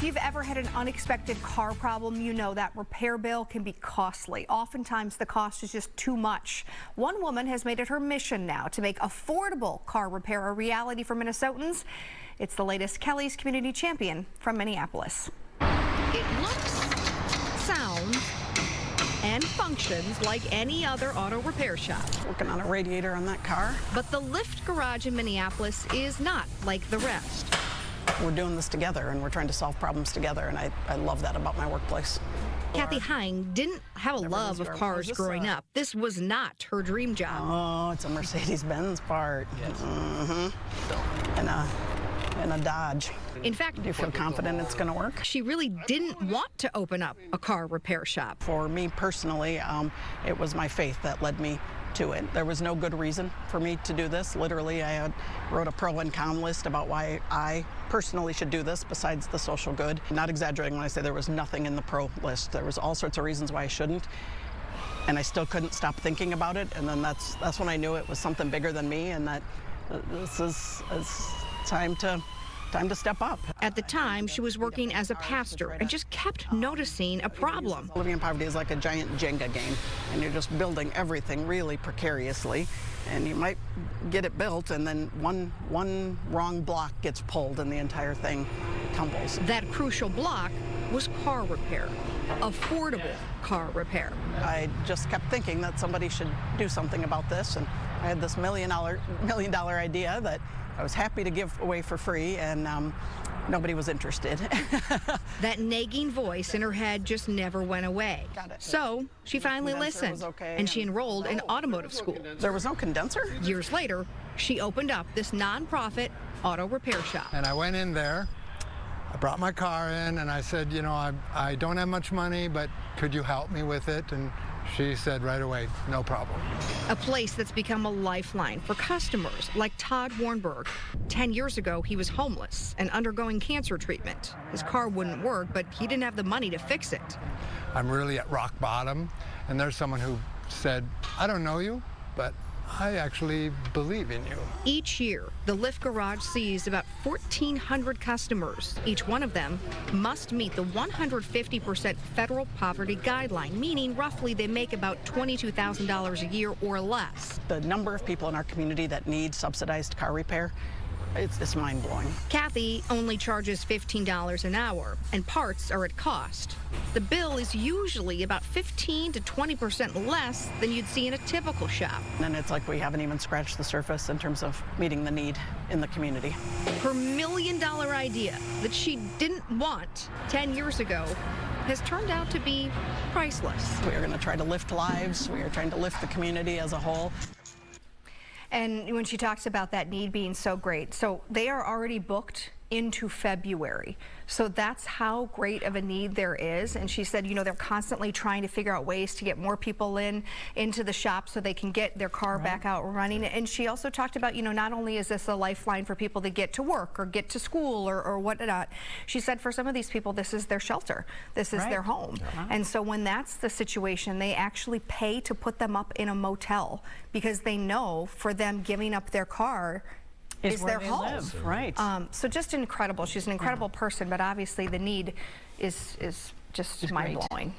If you've ever had an unexpected car problem, you know that repair bill can be costly. Oftentimes the cost is just too much. One woman has made it her mission now to make affordable car repair a reality for Minnesotans. It's the latest Kelly's Community Champion from Minneapolis. It looks, sounds, and functions like any other auto repair shop. Working on a radiator on that car. But the Lift Garage in Minneapolis is not like the rest. We're doing this together and we're trying to solve problems together, and I love that about my workplace. Kathy Hine didn't have a love of cars growing up. This was not her dream job. Oh, it's a Mercedes-Benz part. Yes. And a Dodge. In fact, do you feel confident it's going to work? She really didn't want to open up a car repair shop. For me personally, it was my faith that led me to it. There was no good reason for me to do this. Literally, I wrote a pro and con list about why I personally should do this besides the social good. Not exaggerating when I say there was nothing in the pro list. There was all sorts of reasons why I shouldn't, and I still couldn't stop thinking about it. And then that's when I knew it was something bigger than me, and that this is time to step up. At the time, she was working as a pastor and just kept noticing a problem. Living in poverty is like a giant Jenga game, and you're just building everything really precariously. And you might get it built, and then one wrong block gets pulled, and the entire thing tumbles. That crucial block was car repair, affordable car repair. I just kept thinking that somebody should do something about this, and I had this million dollar idea that I was happy to give away for free, and nobody was interested. That nagging voice in her head just never went away. So she finally listened, and she enrolled in automotive school. There was no condenser? Years later, she opened up this nonprofit auto repair shop. And I went in there. I brought my car in, and I said, you know, I don't have much money, but could you help me with it? And she said right away, no problem. A place that's become a lifeline for customers like Todd Warnberg. 10 years ago, he was homeless and undergoing cancer treatment. His car wouldn't work, but he didn't have the money to fix it. I'm really at rock bottom, and there's someone who said, I don't know you, but I actually believe in you. Each year, the Lift Garage sees about 1,400 customers. Each one of them must meet the 150% federal poverty guideline, meaning roughly they make about $22,000 a year or less. The number of people in our community that need subsidized car repair, it's mind-blowing. Kathy only charges $15 an hour, and parts are at cost. The bill is usually about 15 to 20% less than you'd see in a typical shop. And it's like we haven't even scratched the surface in terms of meeting the need in the community. Her million-dollar idea that she didn't want 10 years ago has turned out to be priceless. We are going to try to lift lives. We are trying to lift the community as a whole. And when she talks about that need being so great, so they are already booked into February. So that's how great of a need there is. And she said, you know, they're constantly trying to figure out ways to get more people into the shop so they can get their car back out running. And she also talked about, you know, not only is this a lifeline for people to get to work or get to school or whatnot, she said for some of these people, this is their shelter. This is their home. And so when that's the situation, they actually pay to put them up in a motel because they know for them giving up their car is their home. Right. So just incredible. She's an incredible person, but obviously the need is just mind-blowing.